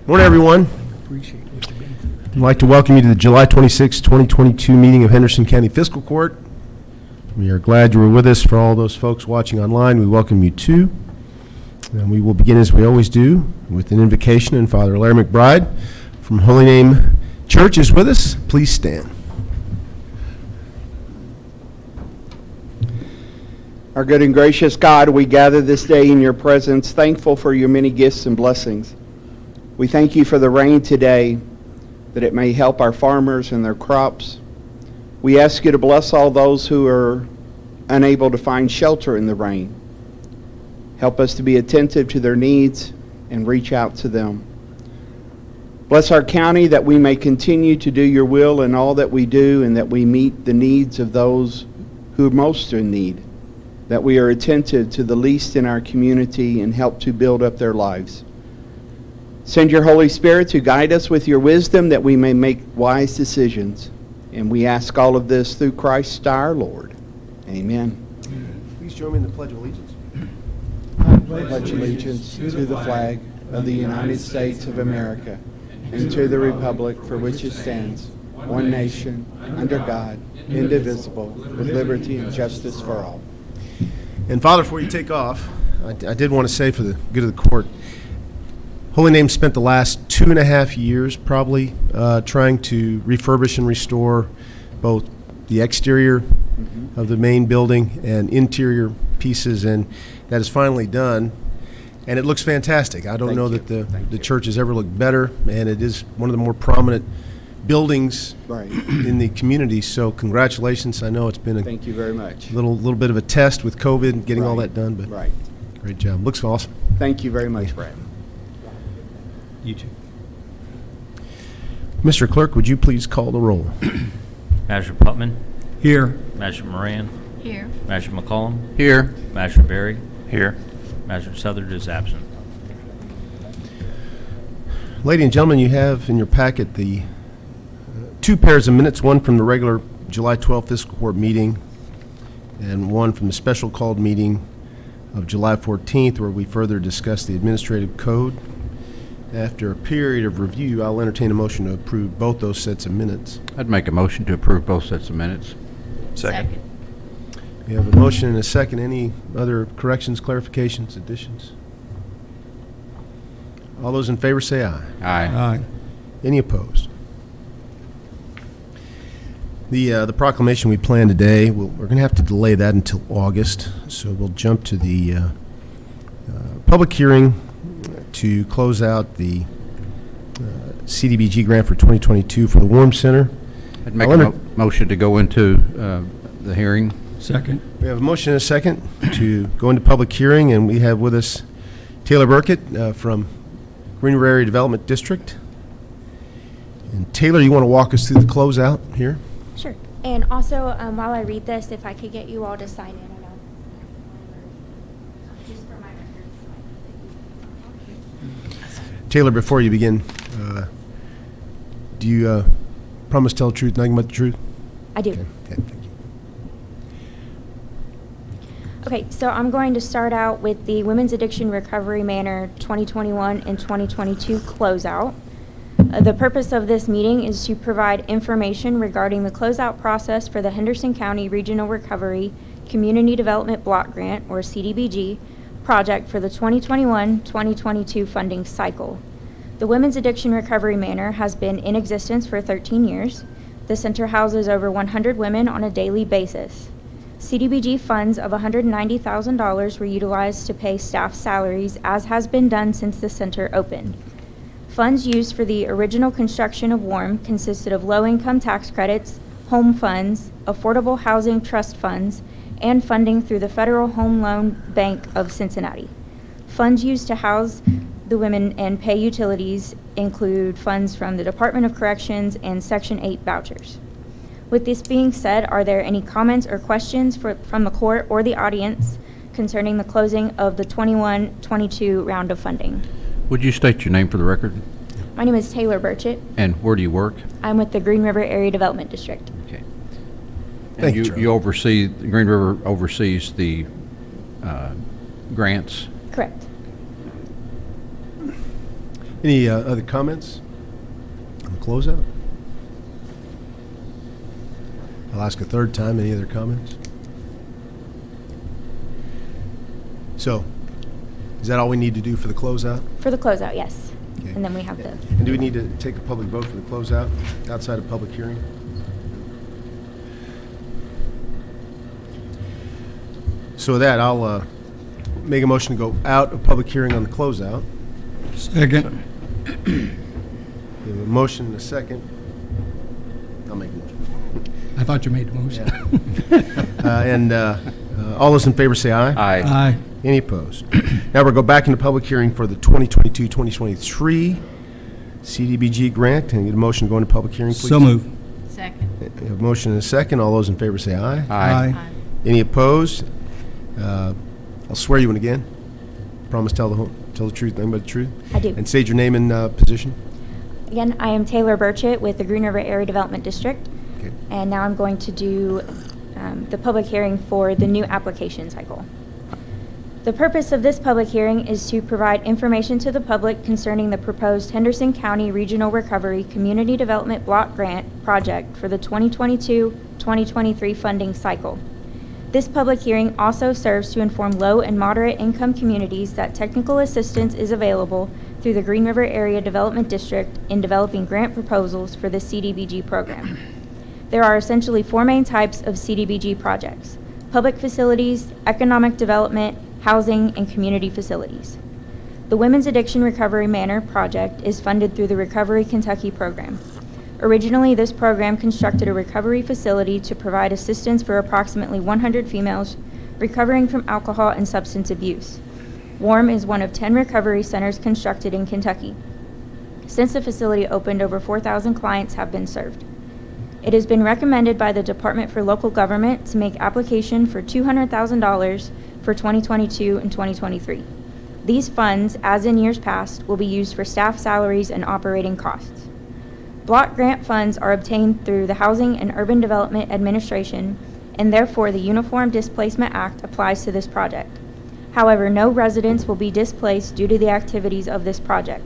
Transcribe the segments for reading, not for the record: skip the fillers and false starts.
Morning, everyone. I'd like to welcome you to the July 26, 2022 meeting of Henderson County Fiscal Court. We are glad you were with us. For all those folks watching online, we welcome you too. And we will begin as we always do with an invocation, and Father Larry McBride from Holy Name Church is with us. Please stand. Our good and gracious God, we gather this day in your presence, thankful for your many gifts and blessings. We thank you for the rain today, that it may help our farmers and their crops. We ask you to bless all those who are unable to find shelter in the rain. Help us to be attentive to their needs and reach out to them. Bless our county that we may continue to do your will in all that we do, and that we meet the needs of those who are most in need, that we are attentive to the least in our community and help to build up their lives. Send your Holy Spirit to guide us with your wisdom, that we may make wise decisions. And we ask all of this through Christ our Lord. Amen. Please join me in the Pledge of Allegiance. I pledge allegiance to the flag of the United States of America and to the republic for which it stands, one nation, under God, indivisible, with liberty and justice for all. And Father, before you take off, I did want to say, for the good of the court, Holy Name spent the last 2.5 years probably trying to refurbish and restore both the exterior of the main building and interior pieces, and that is finally done, and it looks fantastic. I don't know that the church has ever looked better, and it is one of the more prominent buildings in the community, so congratulations. I know it's been Thank you very much. little bit of a test with COVID and getting all that done, but great job. Looks awesome. Thank you very much, Brad. You too. Mr. Clerk, would you please call the roll? Manager Putman. Here. Manager Moran. Here. Manager McCollum. Here. Manager Berry. Here. Manager Southard is absent. Ladies and gentlemen, you have in your packet the two pairs of minutes, one from the regular July 12th fiscal court meeting and one from the special called meeting of July 14th, where we further discussed the administrative code. After a period of review, I'll entertain a motion to approve both those sets of minutes. I'd make a motion to approve both sets of minutes. Second. We have a motion and a second. Any other corrections, clarifications, additions? All those in favor say aye. Aye. Any opposed? The proclamation we plan today, we're going to have to delay that until August, so we'll jump to the public hearing to close out the CDBG grant for 2022 for the Warm Center. I'd make a motion to go into the hearing. Second. We have a motion and a second to go into public hearing, and we have with us Taylor Burkett from Green River Area Development District. And Taylor, you want to walk us through the closeout here? Sure. And also, while I read this, if I could get you all to sign in. I know. Just for my records. Taylor, before you begin, do you promise to tell the truth, nothing but the truth? I do. Okay, thank you. Okay, so I'm going to start out with the Women's Addiction Recovery Manor 2021 and 2022 closeout. The purpose of this meeting is to provide information regarding the closeout process for the Henderson County Regional Recovery Community Development Block Grant, or CDBG, project for the 2021-2022 funding cycle. The Women's Addiction Recovery Manor has been in existence for 13 years. The center houses over 100 women on a daily basis. CDBG funds of $190,000 were utilized to pay staff salaries, as has been done since the center opened. Funds used for the original construction of WARM consisted of low-income tax credits, home funds, affordable housing trust funds, and funding through the Federal Home Loan Bank of Cincinnati. Funds used to house the women and pay utilities include funds from the Department of Corrections and Section 8 vouchers. With this being said, are there any comments or questions from the court or the audience concerning the closing of the 21-22 round of funding? Would you state your name for the record? My name is Taylor Burchett. And where do you work? I'm with the Green River Area Development District. Okay. Thank And you, you oversee, Green River oversees the grants? Correct. Any other comments on the closeout? I'll ask a third time. Any other comments? So, is that all we need to do for the closeout? For the closeout, yes. Okay. And then we have the, And do we need to take a public vote for the closeout outside of public hearing? So with that, I'll make a motion to go out of public hearing on the closeout. Second. We have a motion and a second. I'll make a motion. I thought you made the motion. And all those in favor say aye. Aye. Aye. Any opposed? Now we'll go back into public hearing for the 2022-2023 CDBG grant. Can I get a motion to go into public hearing, please? So move. Second. We have a motion and a second. All those in favor say aye. Aye. Any opposed? I'll swear you in again. Promise tell the truth, nothing but the truth. I do. And state your name and position. Again, I am Taylor Burchett with the Green River Area Development District. Okay. And now I'm going to do the public hearing for the new application cycle. The purpose of this public hearing is to provide information to the public concerning the proposed Henderson County Regional Recovery Community Development Block Grant project for the 2022-2023 funding cycle. This public hearing also serves to inform low and moderate income communities that technical assistance is available through the Green River Area Development District in developing grant proposals for the CDBG program. There are essentially four main types of CDBG projects: public facilities, economic development, housing, and community facilities. The Women's Addiction Recovery Manor project is funded through the Recovery Kentucky program. Originally, this program constructed a recovery facility to provide assistance for approximately 100 females recovering from alcohol and substance abuse. WARM is one of 10 recovery centers constructed in Kentucky. Since the facility opened, over 4,000 clients have been served. It has been recommended by the Department for Local Government to make application for $200,000 for 2022 and 2023. These funds, as in years past, will be used for staff salaries and operating costs. Block grant funds are obtained through the Housing and Urban Development Administration, and therefore the Uniform Displacement Act applies to this project. However, no residents will be displaced due to the activities of this project.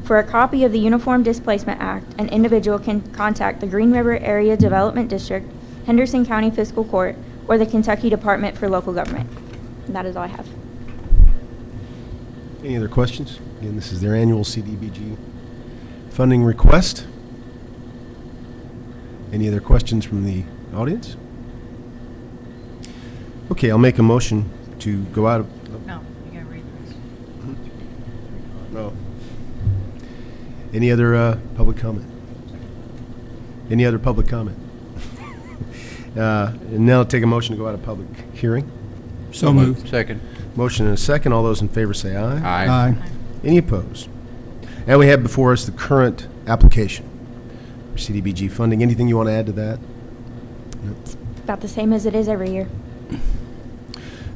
For a copy of the Uniform Displacement Act, an individual can contact the Green River Area Development District, Henderson County Fiscal Court, or the Kentucky Department for Local Government. And that is all I have. Any other questions? Again, this is their annual CDBG funding request. Any other questions from the audience? Okay, I'll make a motion to go out of... No, you gotta read this. No. Any other public comment? Any other public comment? And now I'll take a motion to go out of public hearing. So moved. Second. Motion and a second. All those in favor say aye. Aye. Any opposed? And we have before us the current application for CDBG funding. Anything you want to add to that? No. About the same as it is every year.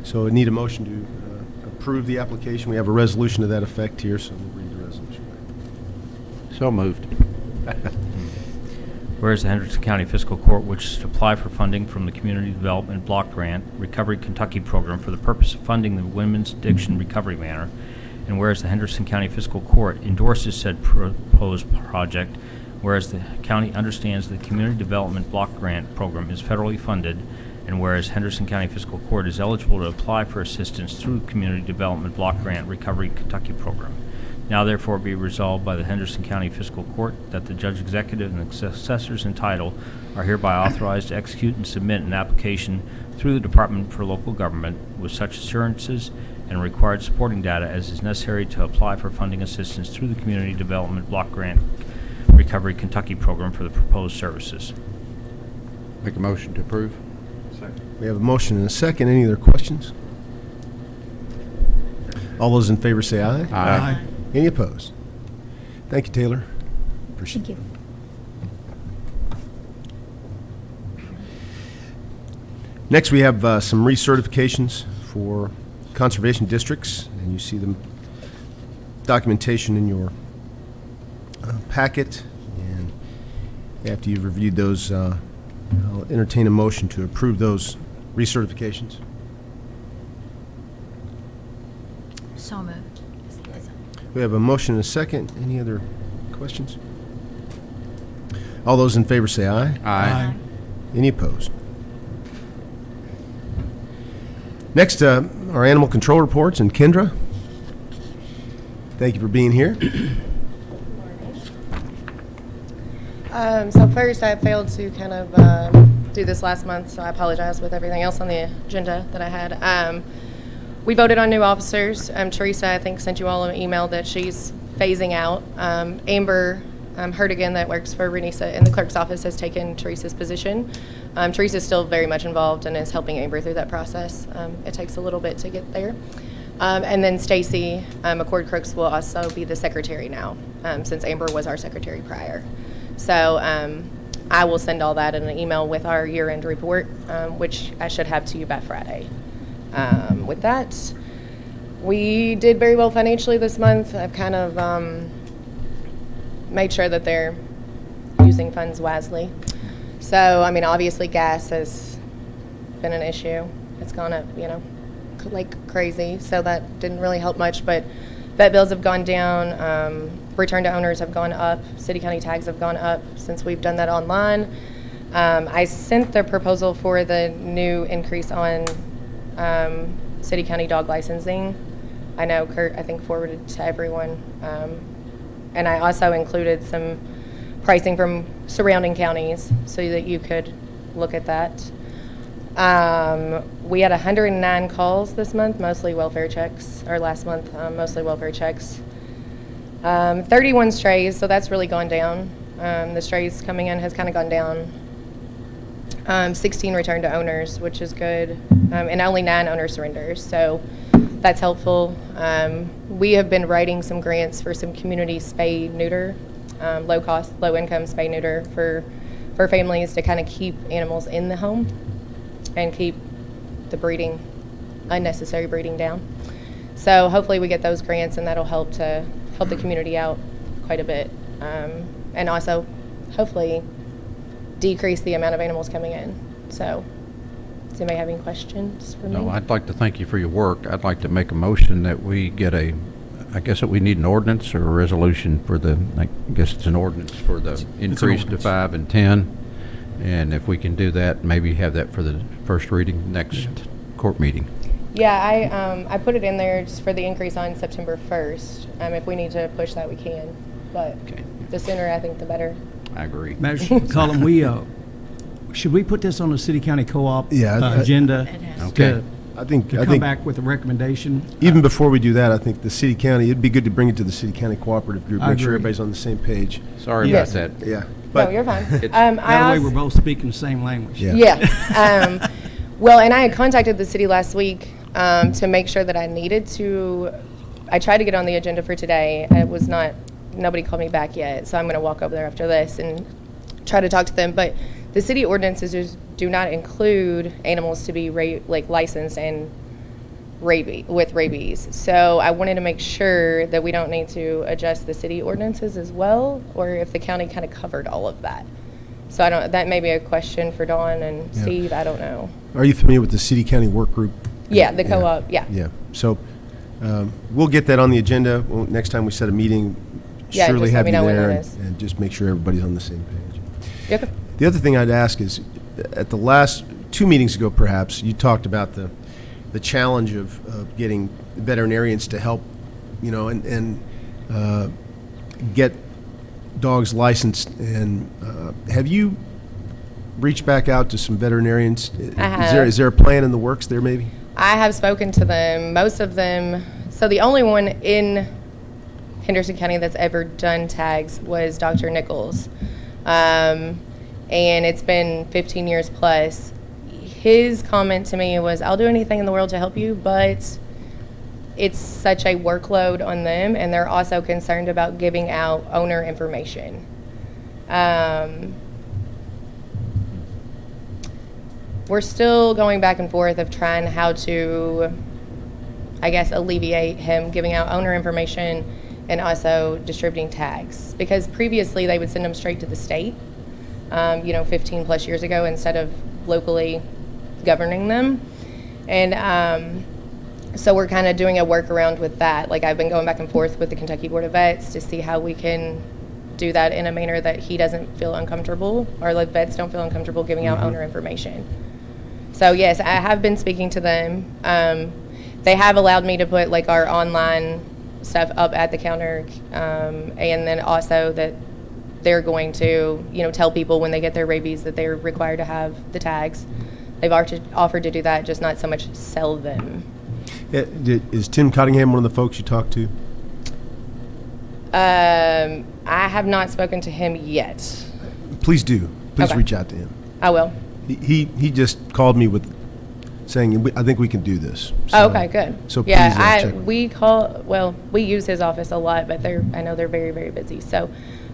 So I need a motion to approve the application. We have a resolution to that effect here, so we'll read the resolution. So moved. Whereas the Henderson County Fiscal Court wishes to apply for funding from the Community Development Block Grant Recovery Kentucky program for the purpose of funding the Women's Addiction Recovery Manor, and whereas the Henderson County Fiscal Court endorses said proposed project, whereas the county understands the Community Development Block Grant program is federally funded, and whereas Henderson County Fiscal Court is eligible to apply for assistance through the Community Development Block Grant Recovery Kentucky program. Now therefore be resolved by the Henderson County Fiscal Court that the Judge Executive and the successors in title are hereby authorized to execute and submit an application through the Department for Local Government with such assurances and required supporting data as is necessary to apply for funding assistance through the Community Development Block Grant Recovery Kentucky program for the proposed services. Make a motion to approve. We have a motion and a second. Any other questions? All those in favor say aye. Aye. Any opposed? Thank you, Taylor. Appreciate Thank you. Next, we have some recertifications for conservation districts, and you see the documentation in your packet. And after you've reviewed those, I'll entertain a motion to approve those recertifications. So moved. We have a motion and a second. Any other questions? All those in favor say aye. Aye. Any opposed? Next, our animal control reports, and Kendra. Thank you for being here. So first, I failed to kind of do this last month, so I apologize with everything else on the agenda that I had. We voted on new officers. Teresa, I think, sent you all an email that she's phasing out. Amber Hertigan, that works for Renisa in the clerk's office, has taken Teresa's position. Teresa's still very much involved and is helping Amber through that process. It takes a little bit to get there. And then Stacy McCord Crooks will also be the secretary now, since Amber was our secretary prior. So I will send all that in an email with our year-end report, which I should have to you by Friday. With that, we did very well financially this month. I've kind of made sure that they're using funds wisely. So, I mean, obviously gas has been an issue. It's gone up, like crazy. So that didn't really help much, but vet bills have gone down. Return to owners have gone up. City county tags have gone up since we've done that online. I sent the proposal for the new increase on city county dog licensing. I know Kurt, I think, forwarded to everyone. And I also included some pricing from surrounding counties so that you could look at that. We had 109 calls this month, mostly welfare checks, or last month, mostly welfare checks. 31 strays, so that's really gone down. The strays coming in has kind of gone down. 16 returned to owners, which is good, and only 9 owner surrenders, so that's helpful. We have been writing some grants for some community spay neuter, low cost, low income spay neuter for families to kind of keep animals in the home and keep the unnecessary breeding down. So hopefully we get those grants, and that'll help the community out quite a bit, and also hopefully decrease the amount of animals coming in. So does anybody have any questions for me? No, I'd like to thank you for your work. I'd like to make a motion that we get I guess that we need an ordinance or a resolution for I guess it's an ordinance for the increase to ordinance. 5 and 10. And if we can do that, maybe have that for the first reading next court meeting. Yeah, I put it in there just for the increase on September 1st. If we need to push that, we can, but Okay. the sooner, I think, the better. I agree. Mayor Cullum, should we put this on the city-county co-op Yeah, agenda? It has. Okay. I think To come back with a recommendation? even before we do that, I think the city county, it'd be good to bring it to the city county cooperative group. I Make sure agree. everybody's on the same page. Sorry Yes. about that. Yeah. No, you're fine. It's- I That way also- we're both speaking the same language. Yeah. Yeah. Well, and I had contacted the city last week to make sure that I needed to. I tried to get on the agenda for today. Nobody called me back yet, so I'm going to walk over there after this and try to talk to them. But the city ordinances just do not include animals to be licensed and with rabies. So I wanted to make sure that we don't need to adjust the city ordinances as well, or if the county kind of covered all of that. So that may be a question for Dawn and Yeah. Steve. I don't know. Are you familiar with the city county work group? Yeah, the co-op. Yeah. Yeah. So we'll get that on the agenda. Next time we set a meeting, Yeah, surely just let have me you know when there it and, is. and just make sure everybody's on the same page. Yep. The other thing I'd ask is, at the last 2 meetings ago, perhaps, you talked about the challenge of getting veterinarians to help, and get dogs licensed. And have you reached back out to some veterinarians? I have. Is there a plan in the works there, maybe? I have spoken to them. Most of them. So the only one in Henderson County that's ever done tags was Dr. Nichols. And it's been 15 years plus. His comment to me was, I'll do anything in the world to help you, but it's such a workload on them, and they're also concerned about giving out owner information. We're still going back and forth of trying how to, I guess, alleviate him giving out owner information and also distributing tags. Because previously they would send them straight to the state, 15 plus years ago, instead of locally governing them. And So we're kind of doing a workaround with that. Like I've been going back and forth with the Kentucky Board of Vets to see how we can do that in a manner that he doesn't feel uncomfortable, or the vets don't feel uncomfortable giving out owner information. So yes, I have been speaking to them. They have allowed me to put like our online stuff up at the counter, and then also that they're going to, tell people when they get their rabies that they're required to have the tags. They've offered to do that, just not so much sell them. Is Tim Cottingham one of the folks you talked to? I have not spoken to him yet. Please do. Please Okay. reach out to him. I will. He just called me with saying, I think we can do this. Oh, So- okay, good. So please Yeah, check. we use his office a lot, but I know they're very, very busy. So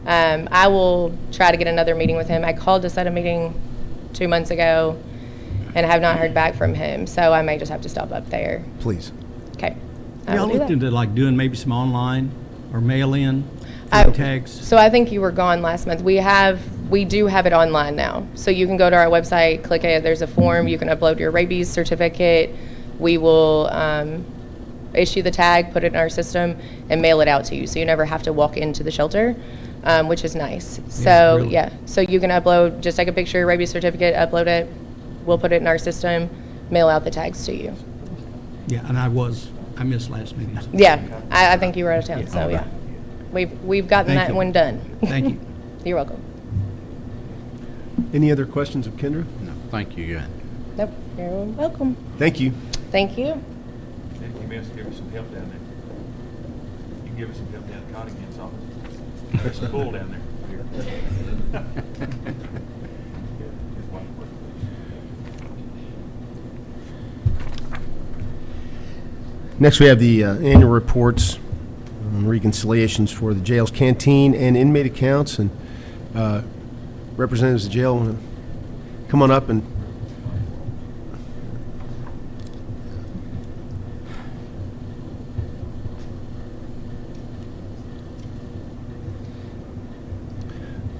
I will try to get another meeting with him. I called to set a meeting 2 months ago and have not heard back from him, so I may just have to stop up there. Please. Okay. I Y'all will do looked that. into like doing maybe some online or mail-in I- for the tags? So I think you were gone last month. We do have it online now. So you can go to our website, click it, there's a form, you can upload your rabies certificate. We will issue the tag, put it in our system, and mail it out to you. So you never have to walk into the shelter, which is nice. So really. yeah, so you can upload, just take a picture of your rabies certificate, upload it, we'll put it in our system, mail out the tags to you. Yeah, and I missed last meeting. so- Yeah, I think you were out of town, Yeah. so Okay. yeah. We've gotten Thank that you. one done. Thank you. You're welcome. Any other questions of Kendra? No, thank you. Nope, you're welcome. Thank you. Thank you. You may have to give us some help down there. You can give us some help down at Cottingham's office. There's a pool down there. Next, we have the annual reports on reconciliations for the jail's canteen and inmate accounts. And representatives of the jail, come on up and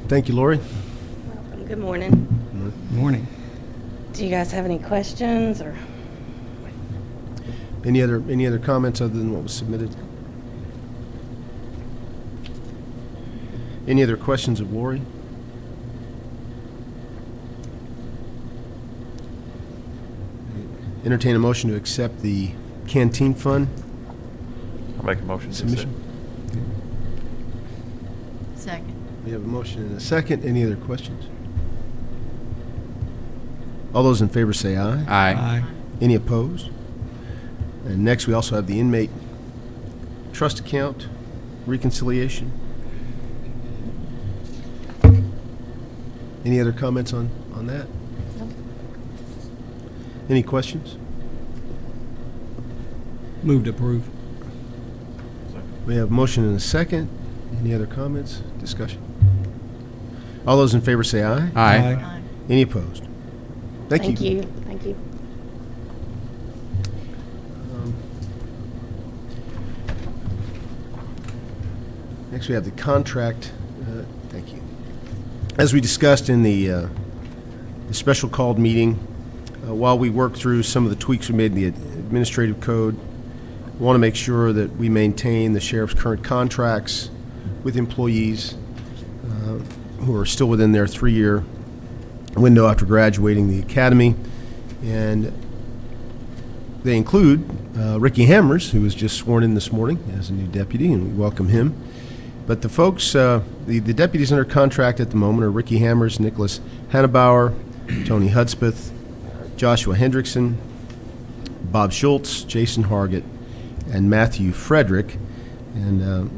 thank you, Lori. Good morning. Morning. Do you guys have any questions or? Any other comments other than what was submitted? Any other questions of Lori? Entertain a motion to accept the canteen fund I'll make a motion to submission. Second. We have a motion and a second. Any other questions? All those in favor say aye. Aye. Any opposed? And next, we also have the inmate trust account reconciliation. Any other comments on that? Any questions? Move to approve. We have a motion and a second. Any other comments, discussion? All those in favor say aye. Aye. Any opposed? Thank you. Thank you. Next, we have the contract. Thank you. As we discussed in the special called meeting, while we work through some of the tweaks we made in the administrative code, we want to make sure that we maintain the sheriff's current contracts with employees who are still within their 3-year window after graduating the academy. And they include Ricky Hammers, who was just sworn in this morning as a new deputy, and we welcome him. But the folks, the deputies under contract at the moment are Ricky Hammers, Nicholas Hannebauer, Tony Hudspeth, Joshua Hendrickson, Bob Schultz, Jason Hargett, and Matthew Frederick. And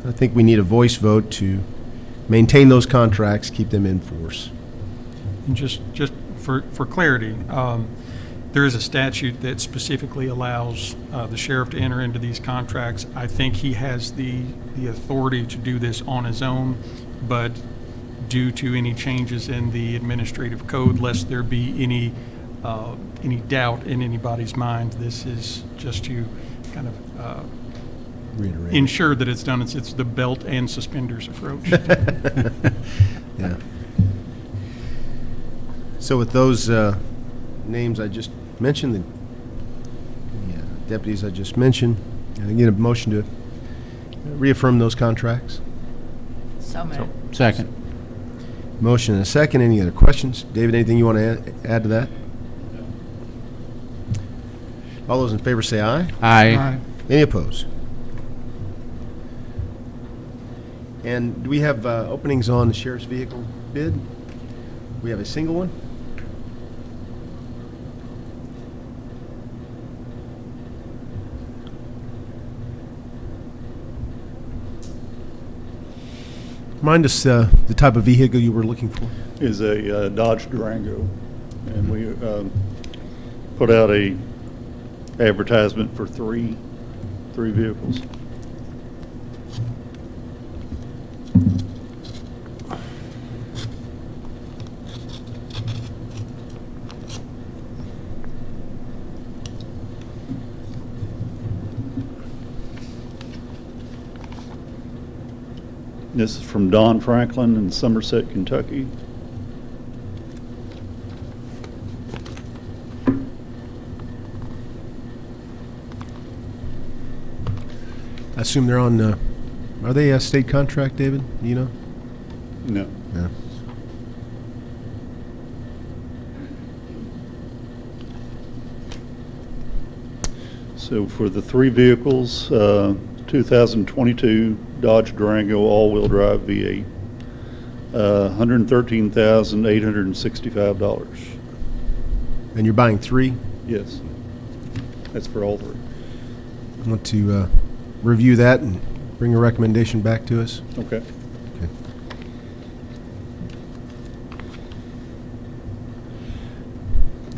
I think we need a voice vote to maintain those contracts, keep them in force. And just for clarity, there is a statute that specifically allows the sheriff to enter into these contracts. I think he has the authority to do this on his own, but due to any changes in the administrative code, lest there be any doubt in anybody's mind, this is just to kind of Reiterate. ensure that it's done. It's the belt and suspenders approach. Yeah. So with those names I just mentioned, the deputies I just mentioned. And again, a motion to reaffirm those contracts. So moved. Second. Motion and a second. Any other questions? David, anything you want to add to that? All those in favor say aye. Aye. Any opposed? And do we have openings on the sheriff's vehicle bid? We have a single one? Remind us the type of vehicle you were looking for. Is a Dodge Durango, and we put out a advertisement for three vehicles. This is from Don Franklin in Somerset, Kentucky. I assume they're on, are they a state contract, David? Do you know? No. Yeah. So for the three vehicles, 2022 Dodge Durango all-wheel drive V8, $113,865. And you're buying three? Yes, that's for all three. I want to review that and bring a recommendation back to us. Okay. Okay.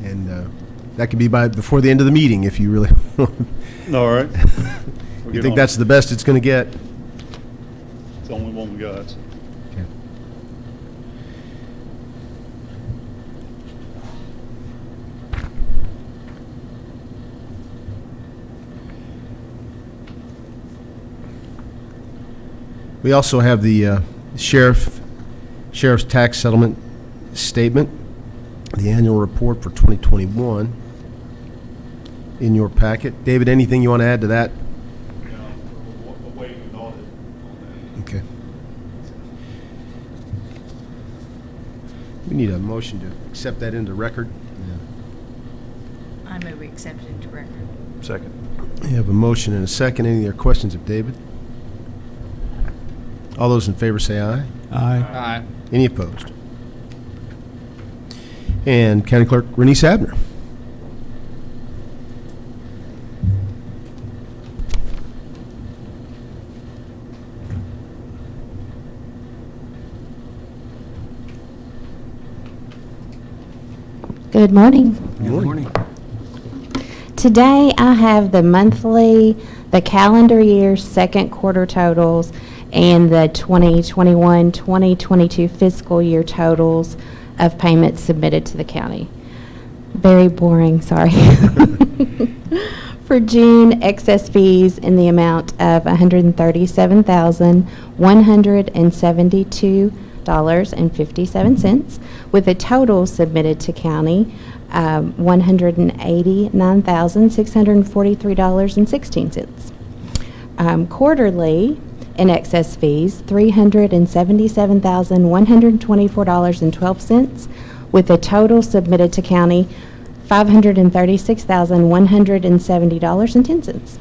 And that could be before the end of the meeting if you really All right. You think that's the best it's going to get? It's the only one we got. Okay. We also have the sheriff's tax settlement statement, the annual report for 2021 in your packet. David, anything you want to add to that? Okay. We need a motion to accept that into record. I move we accept it into record. Second. We have a motion and a second. Any other questions of David? All those in favor say aye. Aye. Any opposed? And County Clerk Renee Abner. Good morning. Good morning. Today I have the calendar year second quarter totals and the 2021-2022 fiscal year totals of payments submitted to the county. Very boring, sorry. For June, excess fees in the amount of $137,172.57, with a total submitted to county $189,643.16. Quarterly, in excess fees, $377,124.12, with a total submitted to county $536,170.10.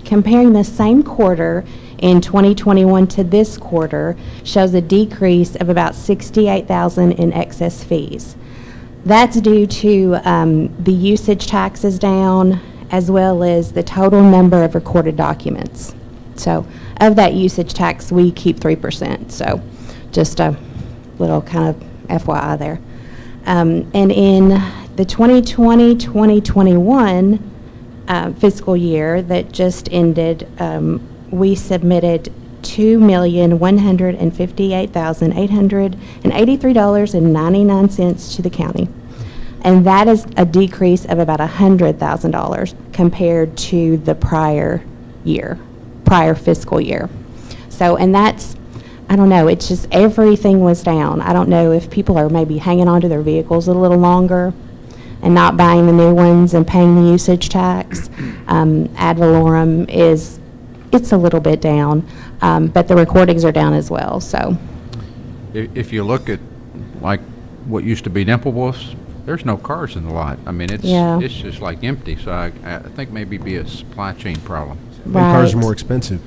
Comparing the same quarter in 2021 to this quarter shows a decrease of about $68,000 in excess fees. That's due to the usage taxes down, as well as the total number of recorded documents. So of that usage tax, we keep 3%. So just a little kind of FYI there. And in the 2020-2021 fiscal year that just ended, we submitted $2,158,883.99 to the county. And that is a decrease of about $100,000 compared to the prior fiscal year. So, and that's, I don't know, it's just everything was down. I don't know if people are maybe hanging on to their vehicles a little longer and not buying the new ones and paying the usage tax. Ad valorem it's a little bit down, but the recordings are down as well, so. If you look at, like, what used to be Dimplewolf's, there's no cars in the lot. I mean, Yeah. it's just like empty, so I think maybe be a supply chain problem. Cars are Right. more expensive.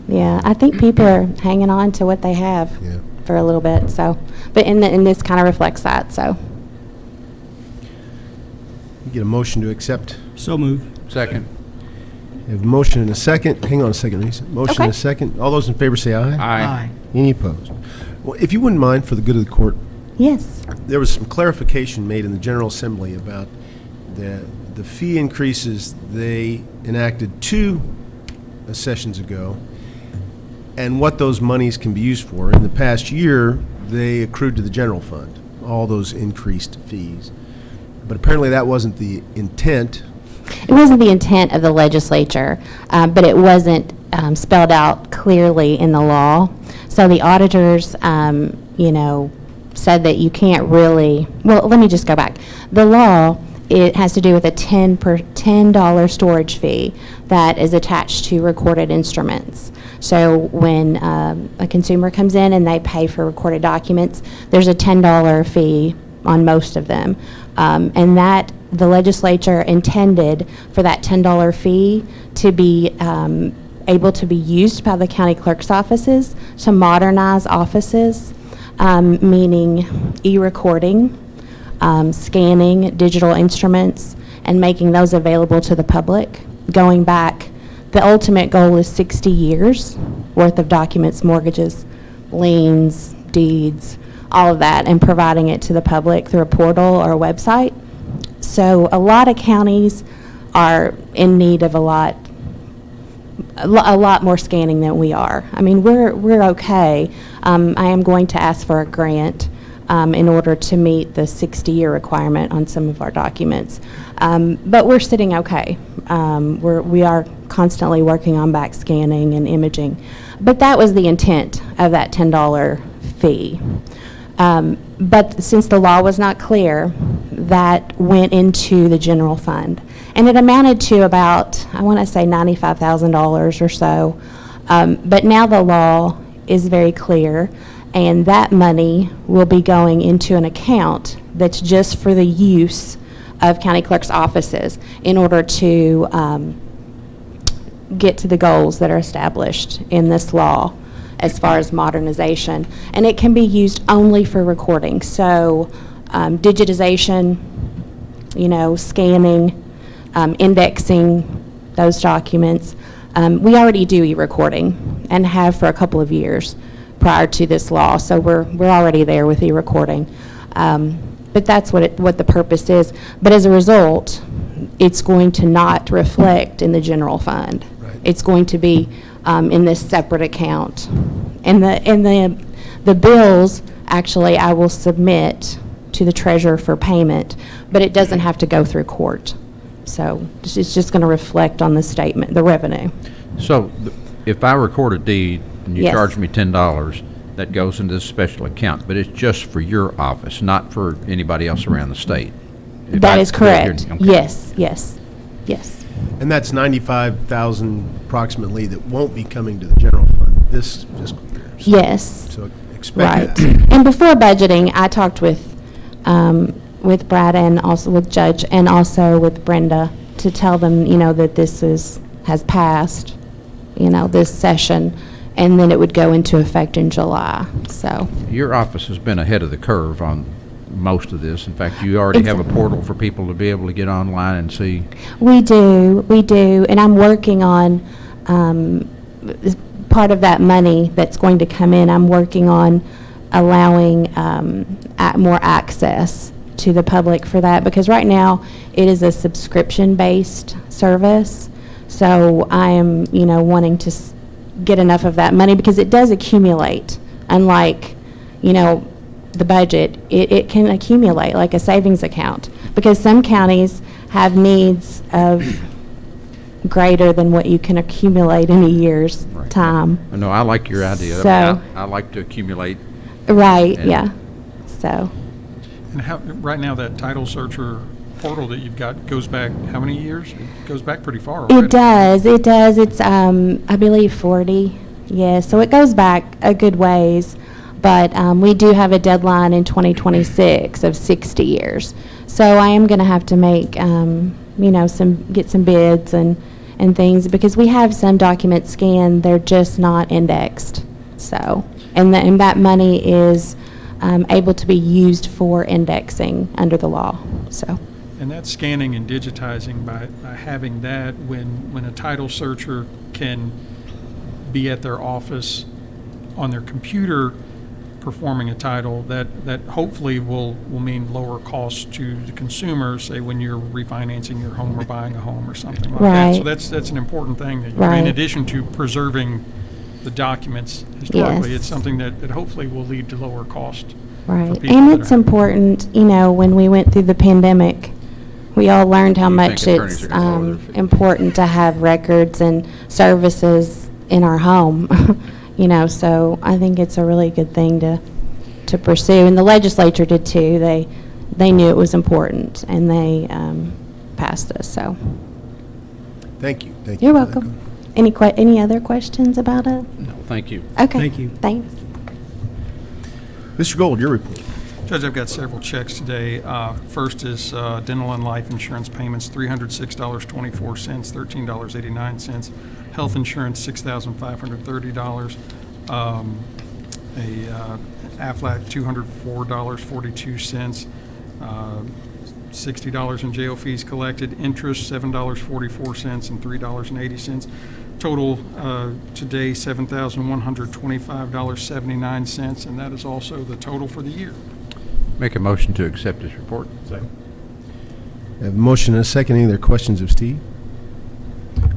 Yeah, I think people are hanging on to what they have Yeah. for a little bit, so. But and this kind of reflects that, so. You get a motion to accept. So move. Second. We have a motion and a second. Hang on a second, Lisa. Motion and a Okay. second. All those in favor say aye. Aye. Any opposed? Well, if you wouldn't mind, for the good of the court, Yes. there was some clarification made in the General Assembly about the fee increases they enacted 2 sessions ago and what those monies can be used for. In the past year, they accrued to the general fund, all those increased fees. But apparently that wasn't the intent. It wasn't the intent of the legislature, but it wasn't spelled out clearly in the law. So the auditors, said that you can't really, well, let me just go back. The law, it has to do with a $10 storage fee that is attached to recorded instruments. So when a consumer comes in and they pay for recorded documents, there's a $10 fee on most of them. And that the legislature intended for that $10 fee to be able to be used by the county clerk's offices to modernize offices, meaning e-recording, scanning digital instruments, and making those available to the public. Going back, the ultimate goal is 60 years worth of documents, mortgages, liens, deeds, all of that, and providing it to the public through a portal or a website. So a lot of counties are in need of a lot more scanning than we are. I mean, we're okay. I am going to ask for a grant in order to meet the 60-year requirement on some of our documents. But we're sitting okay. We are constantly working on back scanning and imaging. But that was the intent of that $10 fee. But since the law was not clear, that went into the general fund. And it amounted to about, I want to say $95,000 or so. But now the law is very clear, and that money will be going into an account that's just for the use of county clerk's offices in order to get to the goals that are established in this law as far as modernization. And it can be used only for recording. So digitization, scanning, indexing those documents. We already do e-recording and have for a couple of years prior to this law. So we're already there with e-recording. But that's what the purpose is. But as a result, it's going to not reflect in the general fund. Right. It's going to be in this separate account. And the bills, actually, I will submit to the treasurer for payment, but it doesn't have to go through court. So it's just going to reflect on the statement, the revenue. So if I record a deed and you Yes. charge me $10, that goes into this special account, but it's just for your office, not for anybody else around the state. If That I- is correct. Okay. Yes. And that's 95,000 approximately that won't be coming to the general fund this fiscal year. So- Yes. So expect Right. that. And before budgeting, I talked with Brad and also with Judge and also with Brenda to tell them, that this has passed, this session, and then it would go into effect in July, so. Your office has been ahead of the curve on most of this. In fact, you already have a portal for people to be able to get online and see. We do, and I'm working on part of that money that's going to come in. I'm working on allowing more access to the public for that, because right now it is a subscription-based service. So I am, wanting to get enough of that money because it does accumulate. Unlike, the budget, it can accumulate like a savings account, because some counties have needs of greater than what you can accumulate in a year's Right. time. No, I like your idea. So- I like to accumulate. Right, And- yeah. So, And right now, that title searcher portal that you've got goes back how many years? It goes back pretty far already. It does. It's, I believe 40. Yeah, so it goes back a good ways. But we do have a deadline in 2026 of 60 years. So I am going to have to make, get some bids and things, because we have some documents scanned, they're just not indexed. So, and that money is able to be used for indexing under the law, so. And that's scanning and digitizing by having that when a title searcher can be at their office on their computer performing a title, that hopefully will mean lower costs to the consumer, say when you're refinancing your home or buying a home or something like that. So that's an important thing, that Right. in addition to preserving the documents historically, Yes. it's something that hopefully will lead to lower cost. Right, for people and that it's are- important, when we went through the pandemic, we all learned how You think much attorneys it's are gonna lower their fees? important to have records and services in our home. So I think it's a really good thing to pursue, and the legislature did too. They knew it was important, and they passed us, so. Thank you. Thank you. You're for that. welcome. Any other questions about it? No, thank you. Okay. Thank you. Thanks. Mr. Gold, your report. Judge, I've got several checks today. First is dental and life insurance payments, $306.24, $13.89. Health insurance, $6,530. Aflac, $204.42. $60 in jail fees collected. Interest, $7.44 and $3.80. Total today, $7,125.79, and that is also the total for the year. Make a motion to accept this report. Second. I have a motion and a second. Any other questions of Steve?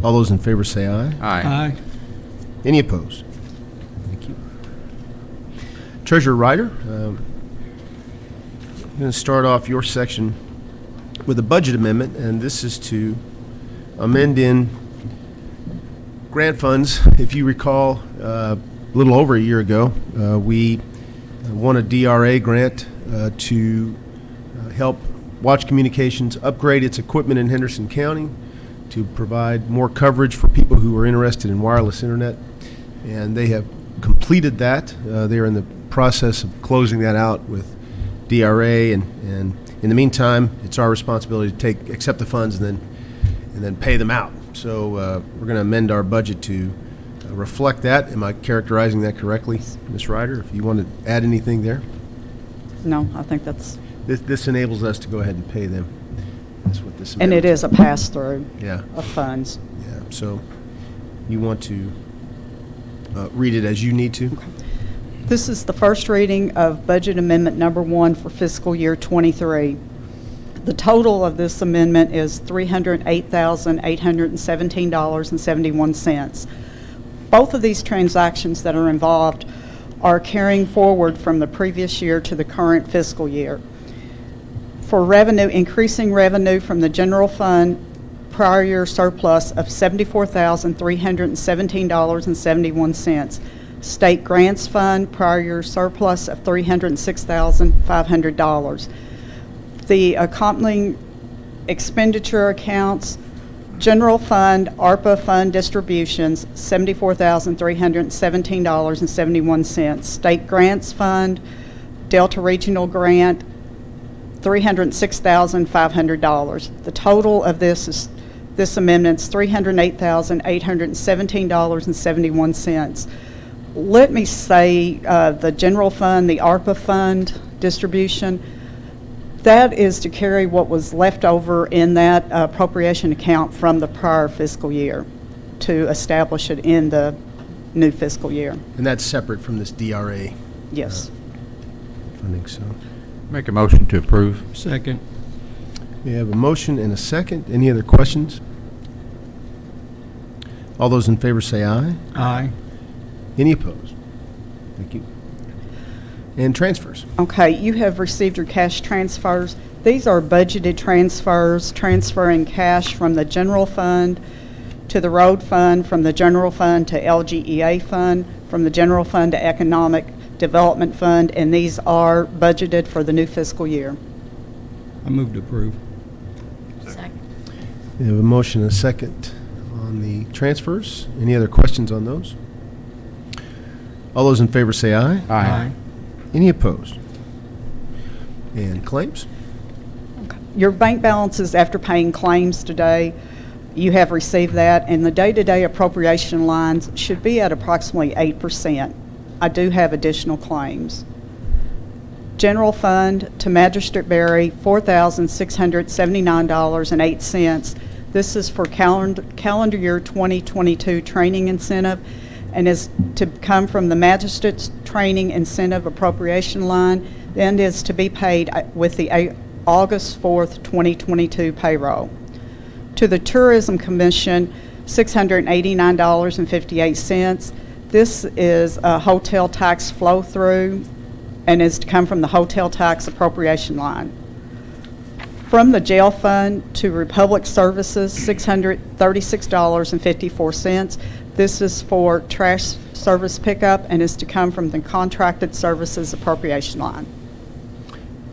All those in favor say aye. Aye. Any opposed? Thank you. Treasurer Ryder, I'm going to start off your section with a budget amendment, and this is to amend in grant funds. If you recall, a little over a year ago, we won a DRA grant to help Watch Communications upgrade its equipment in Henderson County to provide more coverage for people who are interested in wireless internet. And they have completed that. They are in the process of closing that out with DRA, and in the meantime, it's our responsibility to accept the funds and then pay them out. So we're going to amend our budget to reflect that. Am I characterizing that correctly, Ms. Ryder? If you want to add anything there? No, I think that's, This enables us to go ahead and pay them. That's what this and it amendment is a pass-through Yeah. of funds. Yeah, so you want to read it as you need to? This is the first reading of Budget Amendment Number 1 for fiscal year '23. The total of this amendment is $308,817.71. Both of these transactions that are involved are carrying forward from the previous year to the current fiscal year. For revenue, increasing revenue from the general fund prior year surplus of $74,317.71. State grants fund prior year surplus of $306,500. The accompanying expenditure accounts: general fund, ARPA fund distributions, $74,317.71. State grants fund, Delta Regional Grant, $306,500. The total of this amendment's $308,817.71. Let me say the general fund, the ARPA fund distribution, that is to carry what was left over in that appropriation account from the prior fiscal year to establish it in the new fiscal year. And that's separate from this DRA Yes. funding, so. Make a motion to approve. Second. We have a motion and a second. Any other questions? All those in favor say aye. Aye. Any opposed? Thank you. And transfers. Okay, you have received your cash transfers. These are budgeted transfers, transferring cash from the general fund to the road fund, from the general fund to LGEA fund, from the general fund to economic development fund, and these are budgeted for the new fiscal year. I move to approve. We have a motion and a second on the transfers. Any other questions on those? All those in favor say aye. Aye. Any opposed? And claims? Your bank balances after paying claims today, you have received that, and the day-to-day appropriation lines should be at approximately 8%. I do have additional claims. General fund to Magistrate Berry, $4,679.08. This is for calendar year 2022 training incentive, and is to come from the Magistrate's Training Incentive Appropriation line, and is to be paid with the August 4th, 2022 payroll. To the Tourism Commission, $689.58. This is a hotel tax flow-through and is to come from the hotel tax appropriation line. From the Jail Fund to Republic Services, $636.54. This is for trash service pickup and is to come from the Contracted Services appropriation line.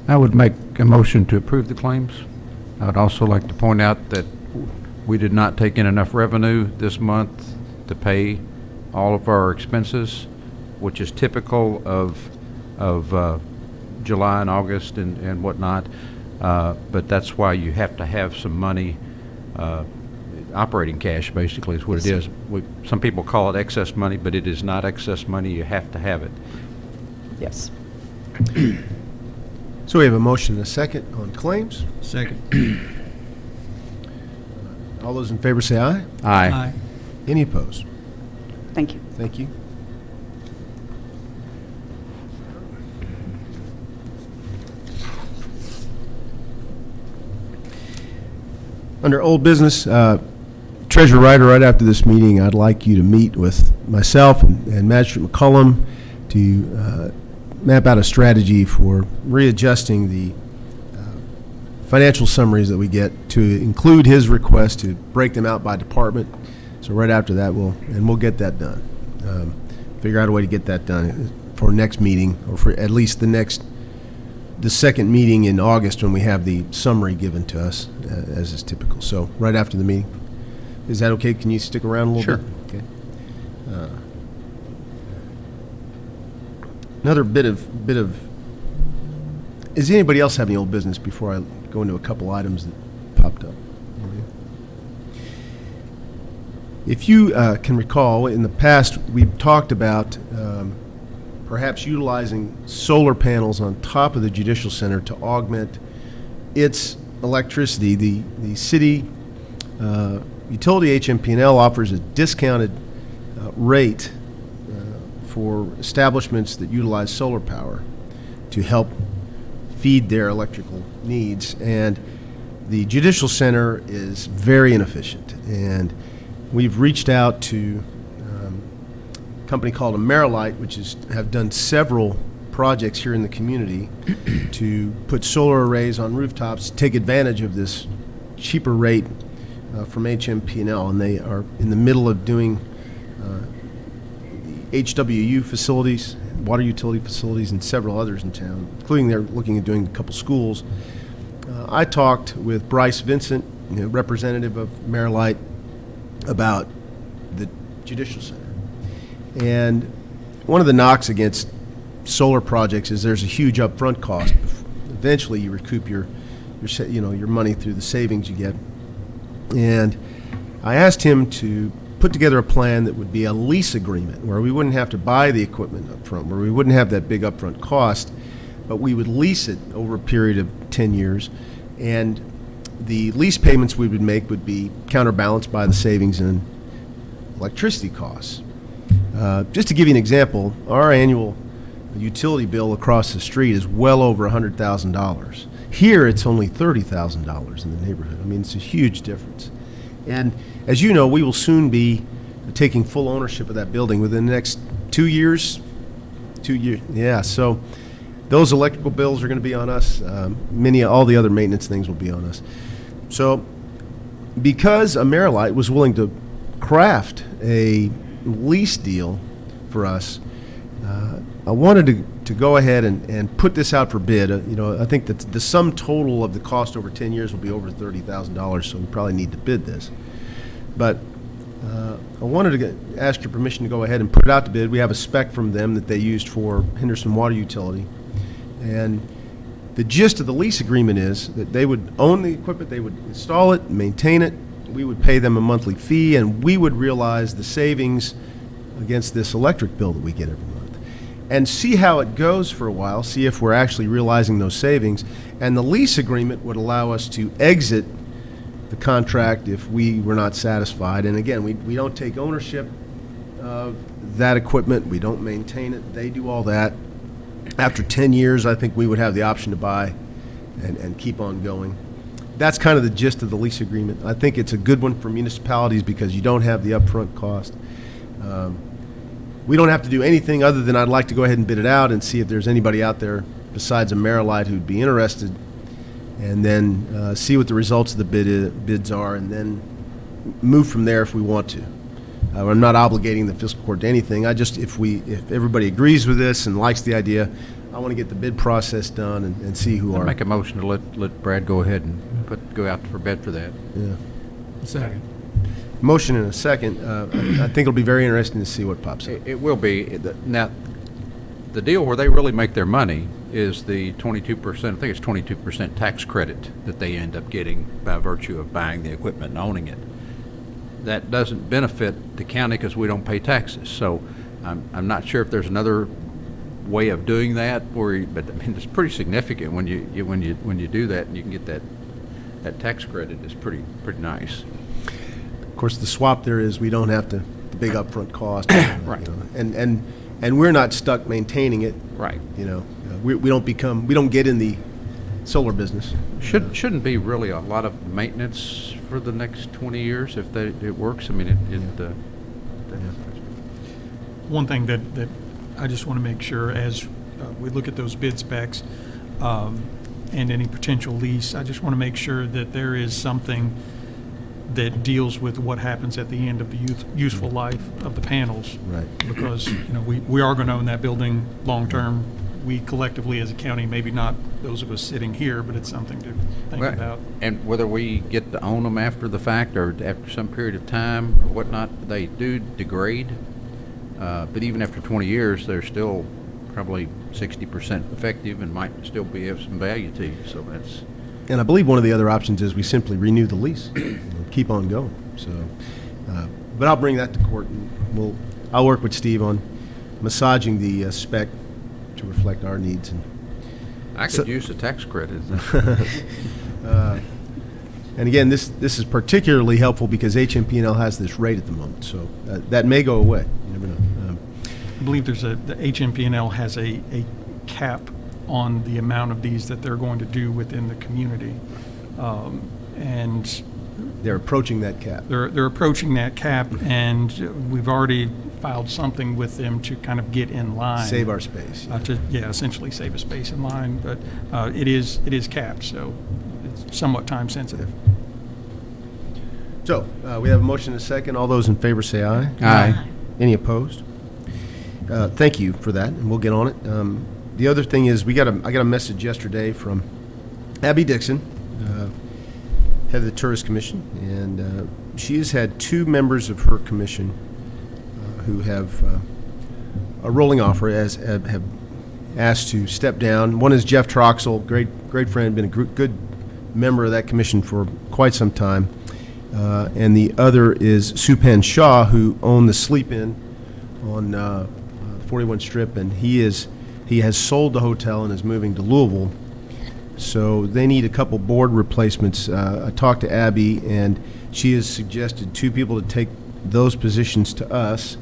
I would make a motion to approve the claims. I would also like to point out that we did not take in enough revenue this month to pay all of our expenses, which is typical of July and August and whatnot. But that's why you have to have some money, operating cash basically is what it is. Some people call it excess money, but it is not excess money. You have to have it. Yes. So we have a motion and a second on claims. Second. All those in favor say aye. Aye. Any opposed? Thank you. Thank you. Under old business, Treasurer Ryder, right after this meeting, I'd like you to meet with myself and Magistrate McCullum to map out a strategy for readjusting the financial summaries that we get to include his request to break them out by department. So right after that, we'll get that done. Figure out a way to get that done for next meeting, or for at least the second meeting in August when we have the summary given to us, as is typical. So right after the meeting. Is that okay? Can you stick around a little bit? Okay. Another bit of. Does anybody else have any old business before I go into a couple items that popped up? If you can recall, in the past we've talked about perhaps utilizing solar panels on top of the Judicial Center to augment its electricity. The city utility HMP&L offers a discounted rate for establishments that utilize solar power to help feed their electrical needs, and the Judicial Center is very inefficient, and we've reached out to a company called Amerilight, which have done several projects here in the community to put solar arrays on rooftops, take advantage of this cheaper rate from HMP&L, and they are in the middle of doing the HWU facilities, water utility facilities, and several others in town, including they're looking at doing a couple schools. I talked with Bryce Vincent, representative of Amerilight, about the Judicial Center. And one of the knocks against solar projects is there's a huge upfront cost. Eventually you recoup your money through the savings you get. And I asked him to put together a plan that would be a lease agreement where we wouldn't have to buy the equipment up front, where we wouldn't have that big upfront cost, but we would lease it over a period of 10 years. And the lease payments we would make would be counterbalanced by the savings in electricity costs. Just to give you an example, our annual utility bill across the street is well over $100,000. Here, it's only $30,000 in the neighborhood. I mean, it's a huge difference. And as you know, we will soon be taking full ownership of that building within the next 2 years. 2 years, yeah. So those electrical bills are going to be on us. All the other maintenance things will be on us. So because Amerilight was willing to craft a lease deal for us, I wanted to go ahead and put this out for bid. I think that the sum total of the cost over 10 years will be over $30,000, so we probably need to bid this. But I wanted to ask your permission to go ahead and put it out to bid. We have a spec from them that they used for Henderson Water Utility. And the gist of the lease agreement is that they would own the equipment, they would install it, maintain it, we would pay them a monthly fee, and we would realize the savings against this electric bill that we get every month. And see how it goes for a while, see if we're actually realizing those savings. And the lease agreement would allow us to exit the contract if we were not satisfied. And again, we don't take ownership of that equipment, we don't maintain it, they do all that. After 10 years, I think we would have the option to buy and keep on going. That's kind of the gist of the lease agreement. I think it's a good one for municipalities because you don't have the upfront cost. We don't have to do anything other than I'd like to go ahead and bid it out and see if there's anybody out there besides Amerilite who'd be interested, and then see what the results of the bids are, and then move from there if we want to. I'm not obligating the fiscal court to anything. If everybody agrees with this and likes the idea, I want to get the bid process done and see who I'll are. make a motion to let Brad go ahead and go out for bid for that. Yeah. Second. Motion and a second. I think it'll be very interesting to see what pops up. It will be. Now, the deal where they really make their money is the 22%, I think it's 22% tax credit that they end up getting by virtue of buying the equipment and owning it. That doesn't benefit the county because we don't pay taxes. So I'm not sure if there's another way of doing that, but I mean, it's pretty significant when you do that, and you can get that tax credit is pretty nice. Of course, the swap there is we don't have the big upfront cost. Right. And we're not stuck maintaining it. Right. We don't get in the solar business. Shouldn't be really a lot of maintenance for the next 20 years if it works. I mean, One thing that I just want to make sure as we look at those bid specs and any potential lease, I just want to make sure that there is something that deals with what happens at the end of the useful life of the panels. Right. Because we are going to own that building long term. We collectively as a county, maybe not those of us sitting here, but it's something to think about. And whether we get to own them after the fact or after some period of time or whatnot, they do degrade. But even after 20 years, they're still probably 60% effective and might still be of some value to you. So that's. And I believe one of the other options is we simply renew the lease, keep on going. So, but I'll bring that to court, and I'll work with Steve on massaging the spec to reflect our needs. And I could use the tax credit. And again, this is particularly helpful because HMP&L has this rate at the moment, so that may go away. You never know. I believe the HMP&L has a cap on the amount of these that they're going to do within the community, and they're approaching that cap. They're approaching that cap, and we've already filed something with them to kind of get in line. Save our space. Essentially save a space in line, but it is capped, so it's somewhat time sensitive. So we have a motion and a second. All those in favor say aye. Aye. Any opposed? Thank you for that, and we'll get on it. The other thing is I got a message yesterday from Abby Dixon, head of the Tourist Commission, and she has had two members of her commission who have a rolling offer have asked to step down. One is Jeff Troxel, great friend, been a good member of that commission for quite some time, and the other is Supan Shah, who owned the Sleep Inn on 41 Strip, and he has sold the hotel and is moving to Louisville. So they need a couple board replacements. I talked to Abby, and she has suggested two people to take those positions to us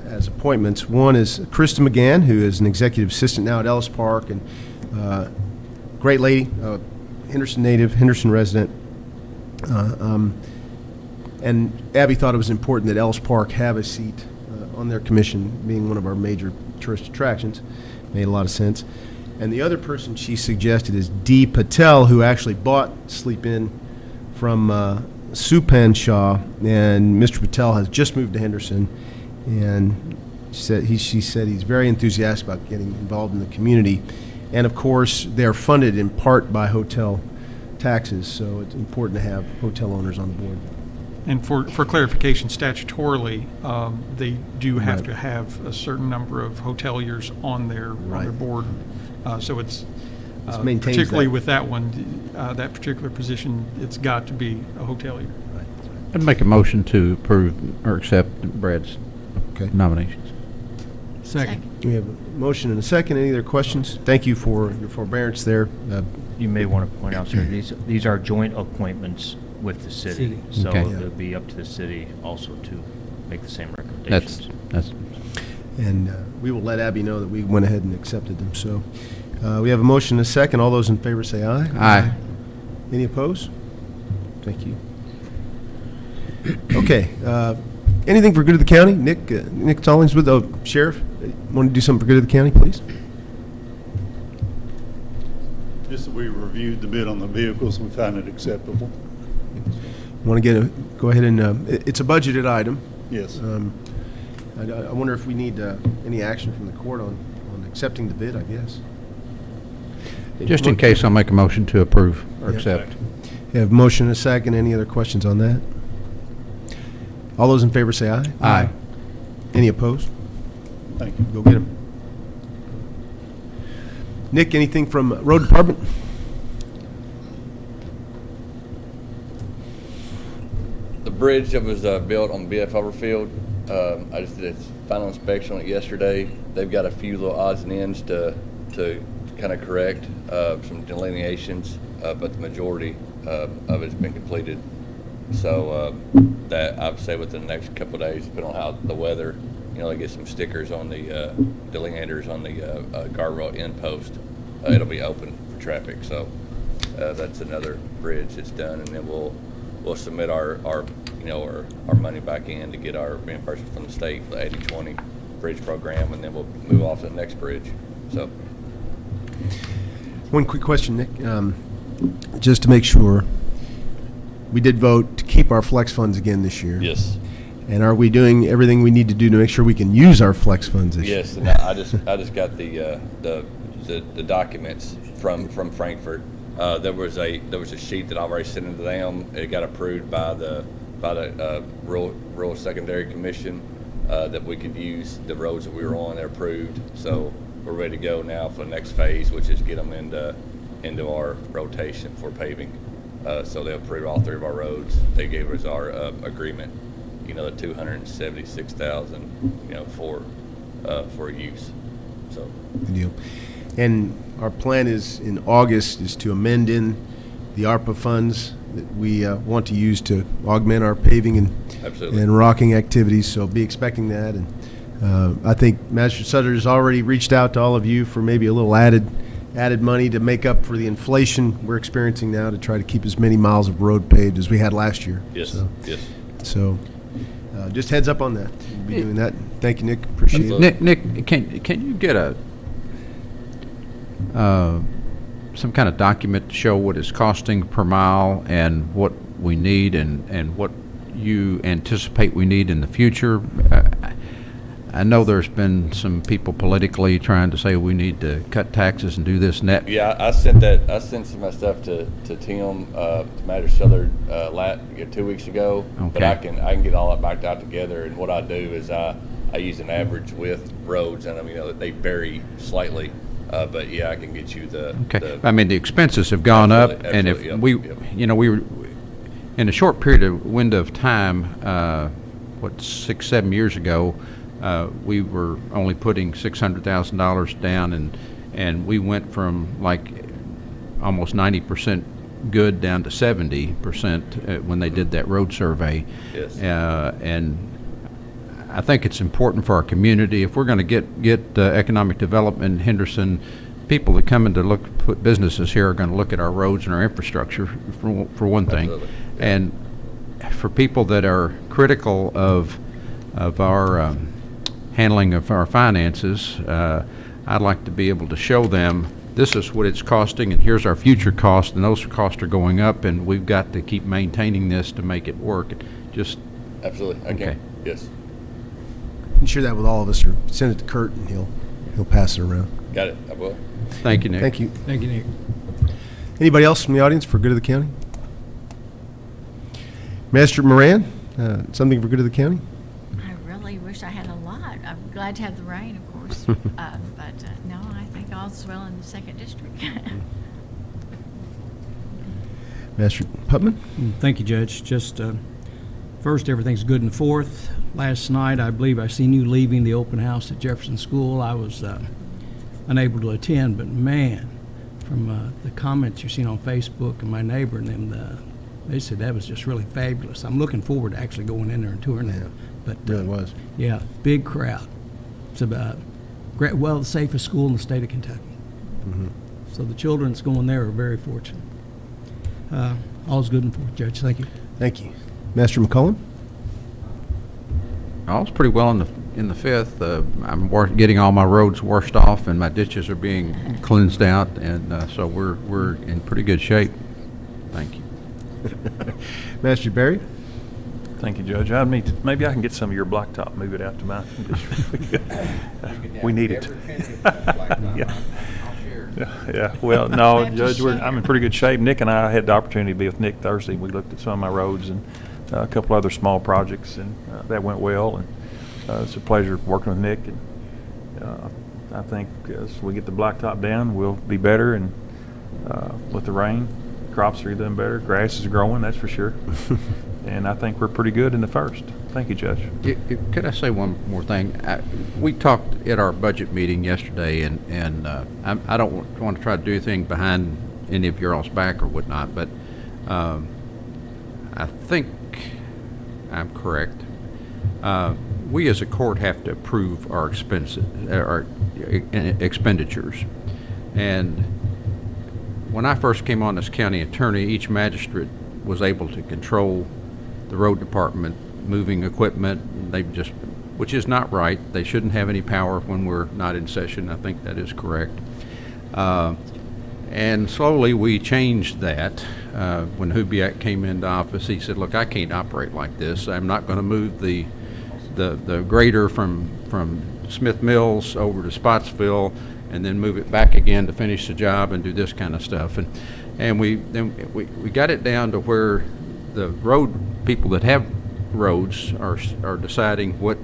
as appointments. One is Krista McGann, who is an executive assistant now at Ellis Park, and great lady, Henderson native, Henderson resident. And Abby thought it was important that Ellis Park have a seat on their commission, being one of our major tourist attractions. Made a lot of sense. And the other person she suggested is Dee Patel, who actually bought Sleep Inn from Supan Shah, and Mr. Patel has just moved to Henderson, and She said he's very enthusiastic about getting involved in the community. And of course, they're funded in part by hotel taxes, so it's important to have hotel owners on the board. And for clarification, statutorily, they do have Right. to have a certain number of hoteliers on their Right. board. So it's, This maintains particularly that. with that one, that particular position, it's got to be a hotelier. I'd make a motion to approve or accept Brad's Okay. nominations. Second. We have a motion and a second. Any other questions? Thank you for your forbearance there. You may want to point out, sir, these are joint appointments with the city. City. So Okay. it'll be up to the city also to make the same recommendations. That's, And we will let Abby know that we went ahead and accepted them. So we have a motion and a second. All those in favor say aye. Aye. Any opposed? Thank you. Okay. Anything for good of the county? Nick Stallings with the sheriff. Want to do something for good of the county, please? Just that we reviewed the bid on the vehicles, we found it acceptable. Want to go ahead and it's a budgeted item. Yes. I wonder if we need any action from the court on accepting the bid, I guess. just in case, I'll make a motion to approve or Yeah. accept. We have a motion and a second. Any other questions on that? All those in favor say aye. Aye. Any opposed? Thank you. Go get them. Nick, anything from Road Department? The bridge that was built on BF Overfield, I just did a final inspection on it yesterday. They've got a few little odds and ends to kind of correct, some delineations, but the majority of it's been completed. So that I would say within the next couple of days, depending on how the weather, they get some stickers on the delineators on the guardrail end post. It'll be open for traffic. So that's another bridge that's done, and then we'll submit our money back in to get our reimbursement from the state for the 80/20 bridge program, and then we'll move off to the next bridge. So. One quick question, Nick. Just to make sure, we did vote to keep our flex funds again this year. Yes. And are we doing everything we need to do to make sure we can use our flex funds this year? Yes, and I just got the documents from Frankfurt. There was a sheet that I already sent into them. It got approved by the Rural Secondary Commission that we could use the roads that we were on. They're approved, so we're ready to go now for the next phase, which is get them into our rotation for paving. So they approved all 3 of our roads. They gave us our agreement, the $276,000, for use. So. Good deal. And our plan is in August is to amend in the ARPA funds that we want to use to augment our paving Absolutely. and rocking activities. So be expecting that. And I think Master Sutter has already reached out to all of you for maybe a little added money to make up for the inflation we're experiencing now to try to keep as many miles of road paved as we had last year. Yes. Yes. So just heads up on that. We'll be doing that. Thank you, Nick. Appreciate it. Nick, can you get some kind of document to show what it's costing per mile and what we need and what you anticipate we need in the future? I know there's been some people politically trying to say we need to cut taxes and do this and that. Yeah, I sent some of my stuff to Tim, to Matter Southern 2 weeks ago. Okay. But I can get all that backed out together. And what I do is I use an average with roads, and they vary slightly. But yeah, I can get you the. Okay. I mean, the expenses have gone up, and if Absolutely, we were in a short period of window of time, 6-7 years ago. We were only putting $600,000 down, and we went from like almost 90% good down to 70% when they did that road survey. Yes. And I think it's important for our community. If we're going to get economic development in Henderson, people that come in to put businesses here are going to look at our roads and our infrastructure for one thing. Absolutely. Yeah. And for people that are critical of our handling of our finances, I'd like to be able to show them this is what it's costing and here's our future costs, and those costs are going up, and we've got to keep maintaining this to make it work. Just Absolutely. I Okay. can. Yes. can share that with all of us, or send it to Kurt, and he'll pass it around. Got it, I will. Thank you, Nick. Thank you. Thank you, Nick. Anybody else from the audience for good of the county? Master Moran, something for good of the county? I really wish I had a lot. I'm glad to have the rain, of course. But no, I think all's well in the second district. Master Putman? Thank you, Judge. Just first, everything's good in Fourth. Last night, I believe I seen you leaving the open house at Jefferson School. I was unable to attend, but man, from the comments you've seen on Facebook and my neighbor and them, they said that was just really fabulous. I'm looking forward to actually going in there and touring that. But Really was. yeah, big crowd. It's about the safest school in the state of Kentucky. Mm-hmm. So the children that's going there are very fortunate. All's good in Fourth, Judge. Thank you. Thank you. Master McCullum? All's pretty well in the Fifth. I'm getting all my roads washed off, and my ditches are being cleansed out, and so we're in pretty good shape. Thank you. Master Barry? Thank you, Judge. Maybe I can get some of your blacktop, move it out to my district. We need it. Yeah. Well, no, Judge, I'm in pretty good shape. Nick and I had the opportunity to be with Nick Thursday. We looked at some of my roads and a couple other small projects, and that went well. And it's a pleasure working with Nick. And I think as we get the blacktop down, we'll be better. And with the rain, crops are doing better. Grass is growing, that's for sure. And I think we're pretty good in the first. Thank you, Judge. Could I say one more thing? We talked at our budget meeting yesterday, and I don't want to try to do anything behind any of your all's back or whatnot, but I think I'm correct. We as a court have to approve our expenditures. And when I first came on as county attorney, each magistrate was able to control the road department, moving equipment. Which is not right. They shouldn't have any power when we're not in session. I think that is correct. And slowly we changed that. When Hubiak came into office, he said, "Look, I can't operate like this. I'm not going to move the grader from Smith Mills over to Spotsville and then move it back again to finish the job and do this kind of stuff." And we got it down to where the road people that have roads are deciding what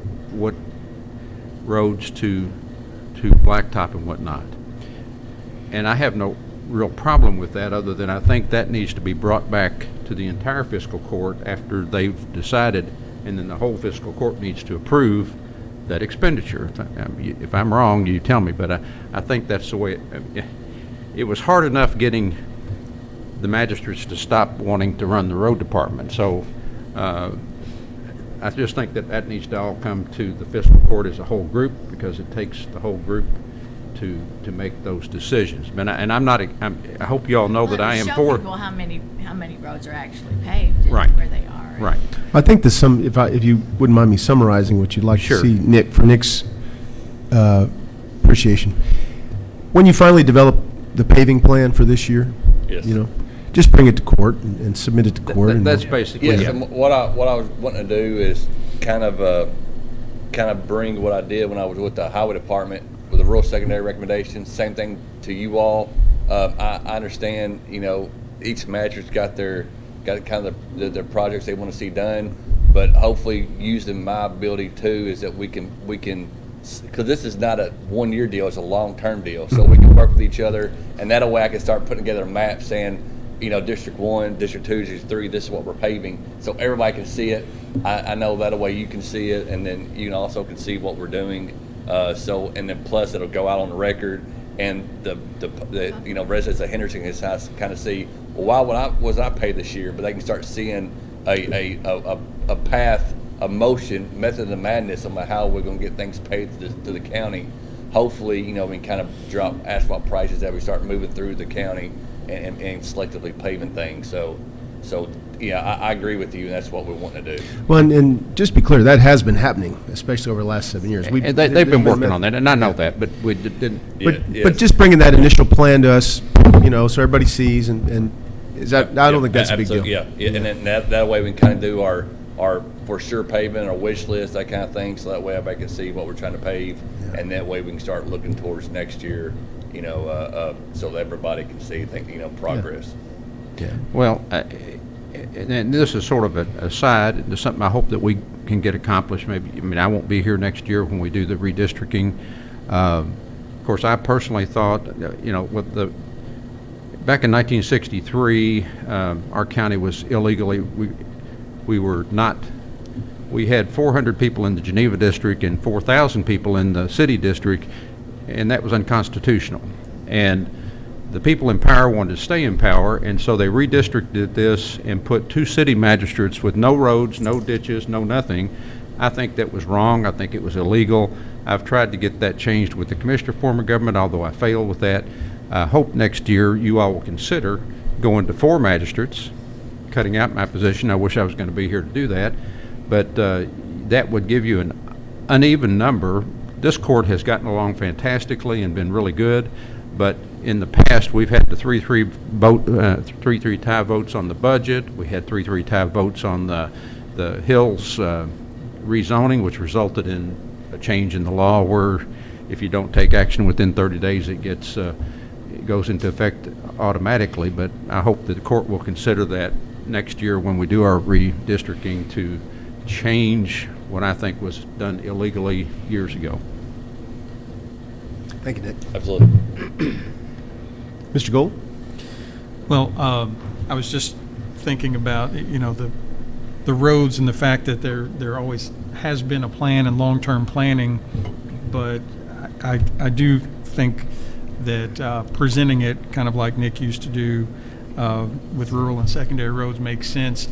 roads to blacktop and whatnot. And I have no real problem with that, other than I think that needs to be brought back to the entire fiscal court after they've decided, and then the whole fiscal court needs to approve that expenditure. If I'm wrong, you tell me, but I think that's the way it was hard enough getting the magistrates to stop wanting to run the road department. So I just think that needs to all come to the fiscal court as a whole group, because it takes the whole group to make those decisions. I hope you all know that I am show for. people how many roads are actually paved and Right. where they are. Right. I think if you wouldn't mind me summarizing what you'd like Sure. to see, Nick, for Nick's appreciation. When you finally develop the paving plan for this year, Yes. just bring it to court and submit it to court. That's basically Yes, it. and what I was wanting to do is kind of bring what I did when I was with the highway department with the rural secondary recommendations. Same thing to you all. I understand, each magistrate's got kind of their projects they want to see done, but hopefully using my ability too is that we can because this is not a 1-year deal, it's a long-term deal, so we can work with each other, and that way I can start putting together a map saying, District 1, District 2, District 3, this is what we're paving, so everybody can see it. I know that way you can see it, and then you also can see what we're doing. And then plus it'll go out on the record, and the residents of Henderson can kind of see, well, why was I paid this year? But they can start seeing a path, a motion, method of the madness on how we're going to get things paid to the county. Hopefully, we can kind of drop asphalt prices as we start moving through the county and selectively paving things. So yeah, I agree with you, and that's what we want to do. Well, and just be clear, that has been happening, especially over the last 7 years. And they've been working on that, and I know that, but we didn't. But just bringing that initial plan to us, so everybody sees, and is that, I don't think that's a big deal. Yeah, and then that way we can kind of do our our for sure paving, our wish list, that kind of thing, so that way everybody can see what we're trying to pave, and that way we can start looking towards next year, so that everybody can see, progress. Yeah. Well, and this is sort of an aside, it's something I hope that we can get accomplished. Maybe, I won't be here next year when we do the redistricting. Of course, I personally thought, back in 1963, our county was illegally, we had 400 people in the Geneva district and 4,000 people in the city district, and that was unconstitutional. And the people in power wanted to stay in power, and so they redistricted this and put 2 city magistrates with no roads, no ditches, no nothing. I think that was wrong. I think it was illegal. I've tried to get that changed with the commissioner form of government, although I failed with that. I hope next year you all will consider going to 4 magistrates, cutting out my position. I wish I was going to be here to do that, but that would give you an uneven number. This court has gotten along fantastically and been really good, but in the past we've had the 3-3 tie votes on the budget. We had 3-3 tie votes on the Hills rezoning, which resulted in a change in the law where if you don't take action within 30 days, it goes into effect automatically. But I hope that the court will consider that next year when we do our redistricting to change what I think was done illegally years ago. Thank you, Nick. Absolutely. Mr. Gold? Well, I was just thinking about, the roads and the fact that there always has been a plan and long-term planning, but I do think that presenting it kind of like Nick used to do with rural and secondary roads makes sense.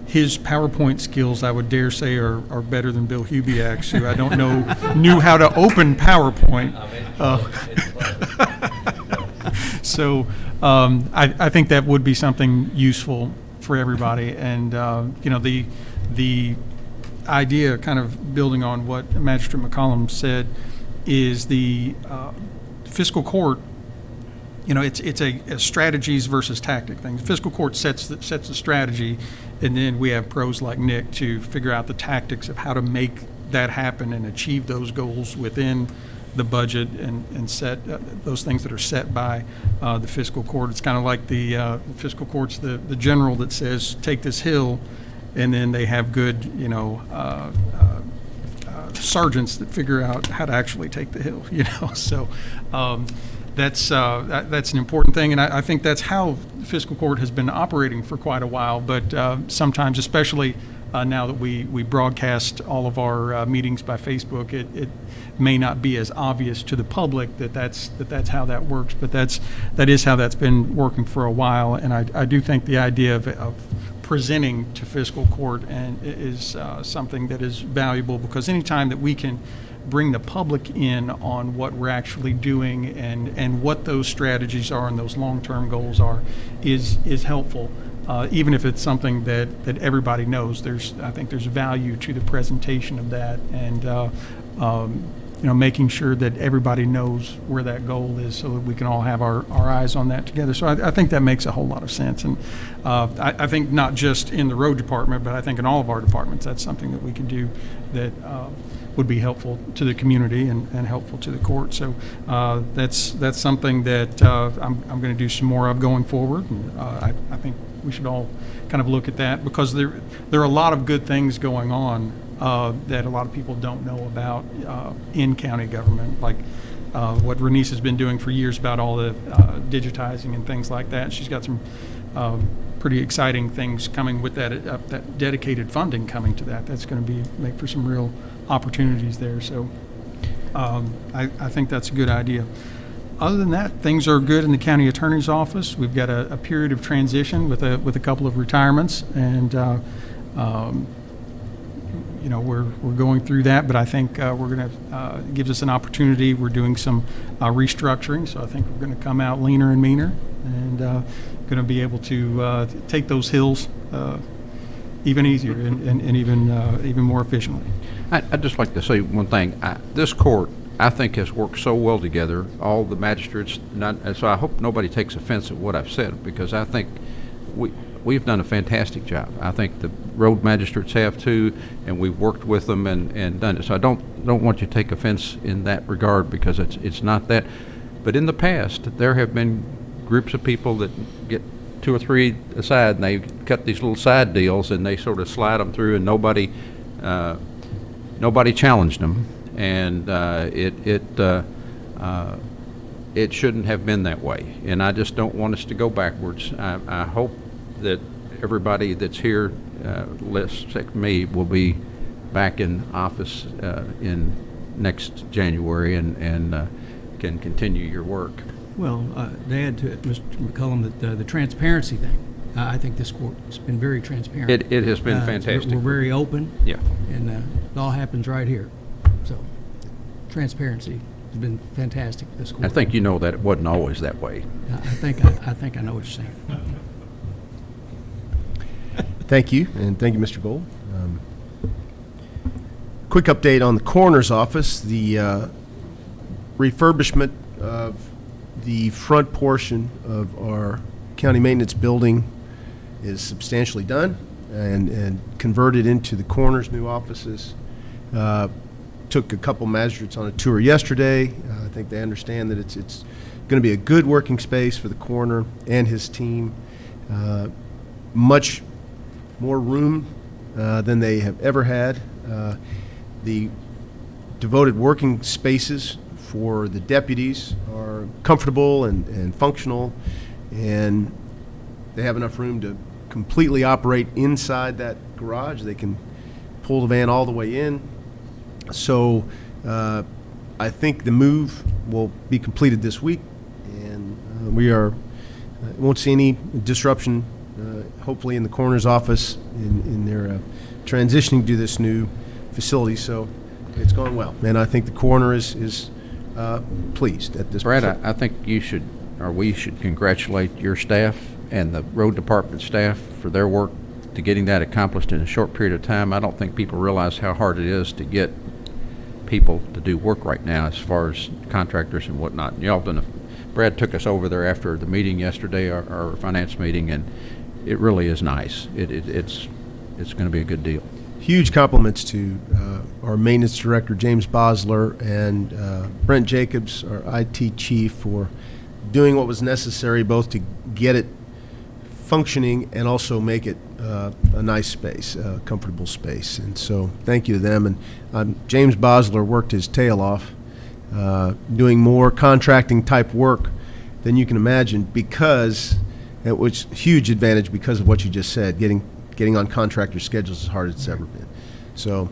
His PowerPoint skills, I would dare say, are better than Bill Hubiak's, who I don't know knew how to open PowerPoint. So I think that would be something useful for everybody. And the idea, kind of building on what Magistrate McCollum said, is the fiscal court. It's a strategies versus tactic thing. The fiscal court sets the strategy, and then we have pros like Nick to figure out the tactics of how to make that happen and achieve those goals within the budget and set those things that are set by the fiscal court. It's kind of like the fiscal court's the general that says, take this hill, and then they have good, sergeants that figure out how to actually take the hill, So that's an important thing, and I think that's how the fiscal court has been operating for quite a while. But sometimes, especially now that we broadcast all of our meetings by Facebook, it may not be as obvious to the public that's how that works. But that is how that's been working for a while, and I do think the idea of presenting to fiscal court is something that is valuable, because anytime that we can bring the public in on what we're actually doing and what those strategies are and those long-term goals are is helpful. Even if it's something that everybody knows, I think there's value to the presentation of that, and making sure that everybody knows where that goal is, so that we can all have our eyes on that together. So I think that makes a whole lot of sense, and I think not just in the road department, but I think in all of our departments, that's something that we can do that would be helpful to the community and helpful to the court. So that's something that I'm going to do some more of going forward. And, I think we should all kind of look at that, because there are a lot of good things going on that a lot of people don't know about in county government, like what Renice has been doing for years about all the digitizing and things like that. She's got some pretty exciting things coming with that dedicated funding coming to that. That's going to make for some real opportunities there. So I think that's a good idea. Other than that, things are good in the county attorney's office. We've got a period of transition with a couple of retirements, and we're going through that. But I think we're going to gives us an opportunity. We're doing some restructuring, so I think we're going to come out leaner and meaner, and going to be able to take those hills even easier and even more efficiently. I'd just like to say one thing. This court, I think, has worked so well together, all the magistrates, so I hope nobody takes offense at what I've said, because I think we've done a fantastic job. I think the road magistrates have too, and we've worked with them and done it. So I don't want you to take offense in that regard, because it's not that. But in the past, there have been groups of people that get 2 or 3 aside, and they cut these little side deals, and they sort of slide them through, and nobody challenged them, and it shouldn't have been that way. And I just don't want us to go backwards. I hope that everybody that's here, except me, will be back in office in next January and can continue your work. Well, to add to it, Mr. McCullum, that the transparency thing, I think this court's been very transparent. It has been fantastic. We're very open. Yeah. And it all happens right here. So transparency has been fantastic this court. I think you know that it wasn't always that way. I think I know what you're saying. Thank you, and thank you, Mr. Gold. Quick update on the coroner's office. The refurbishment of the front portion of our county maintenance building is substantially done and converted into the coroner's new offices. Took a couple magistrates on a tour yesterday. I think they understand that it's going to be a good working space for the coroner and his team. Much more room than they have ever had. The devoted working spaces for the deputies are comfortable and functional, and they have enough room to completely operate inside that garage. They can pull the van all the way in. So I think the move will be completed this week, and we won't see any disruption, hopefully, in the coroner's office in their transitioning to this new facility. So it's going well, and I think the coroner is pleased at this point. Brad, I think we should congratulate your staff and the road department staff for their work to getting that accomplished in a short period of time. I don't think people realize how hard it is to get people to do work right now, as far as contractors and whatnot. And y'all done Brad took us over there after the meeting yesterday, our finance meeting, and it really is nice. It's going to be a good deal. Huge compliments to our maintenance director, James Bosler, and Brent Jacobs, our IT chief, for doing what was necessary both to get it functioning and also make it a nice space, a comfortable space. And so thank you to them. And James Bosler worked his tail off doing more contracting type work than you can imagine, because it was a huge advantage because of what you just said, getting on contractor schedules as hard as it's ever been. So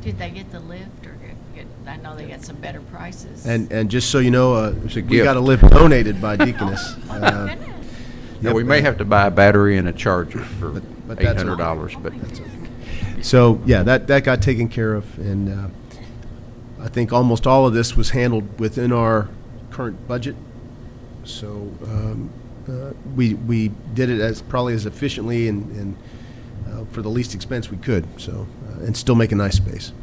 did they get the lift, or I know they got some better prices. And just so you know, we gift. got a lift donated by Deaconess. Now, we may have to buy a battery and a charger for but that's $800, but that's okay. So yeah, that got taken care of, and I think almost all of this was handled within our current budget. So we did it probably as efficiently and for the least expense we could. So and still make a nice space.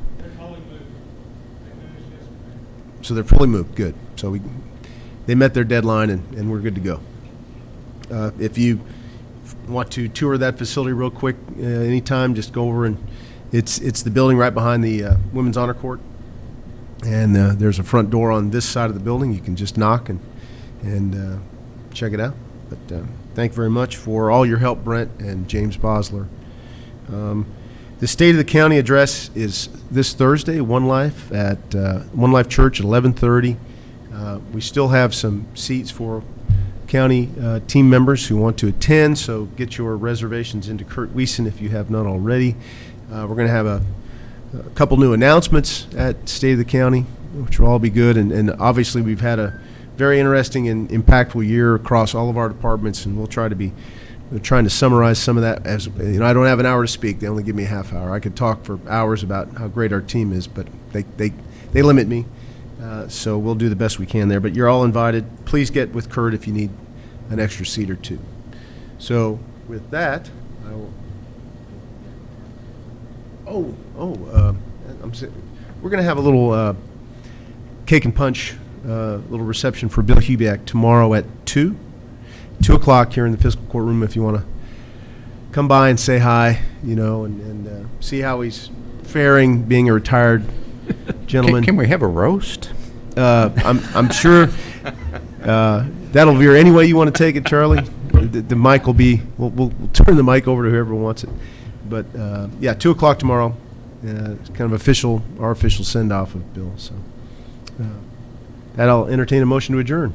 So they're fully moved. Good. So they met their deadline, and we're good to go. If you want to tour that facility real quick, anytime, just go over, and it's the building right behind the Women's Honor Court, and there's a front door on this side of the building. You can just knock and check it out. But thank you very much for all your help, Brent and James Bosler. The State of the County address is this Thursday, One Life at One Life Church at 11:30. We still have some seats for county team members who want to attend, so get your reservations into Kurt Wiesen if you have not already. We're going to have a couple new announcements at State of the County, which will all be good, and obviously we've had a very interesting and impactful year across all of our departments, and we're trying to summarize some of that. As you know, I don't have an hour to speak. They only give me a half hour. I could talk for hours about how great our team is, but they limit me. So we'll do the best we can there. But you're all invited. Please get with Kurt if you need an extra seat or two. So with that, I will. We're going to have a little cake and punch, little reception for Bill Hubiak tomorrow at 2 o'clock here in the fiscal courtroom. If you want to come by and say hi, and see how he's faring, being a retired gentleman. Can we have a roast? I'm sure that'll veer any way you want to take it, Charlie. The mic will be, we'll turn the mic over to whoever wants it. But, 2 o'clock tomorrow, it's kind of our official send-off of Bill. So I'll entertain a motion to adjourn.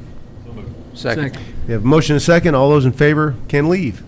Second. We have a motion and a second. All those in favor can leave.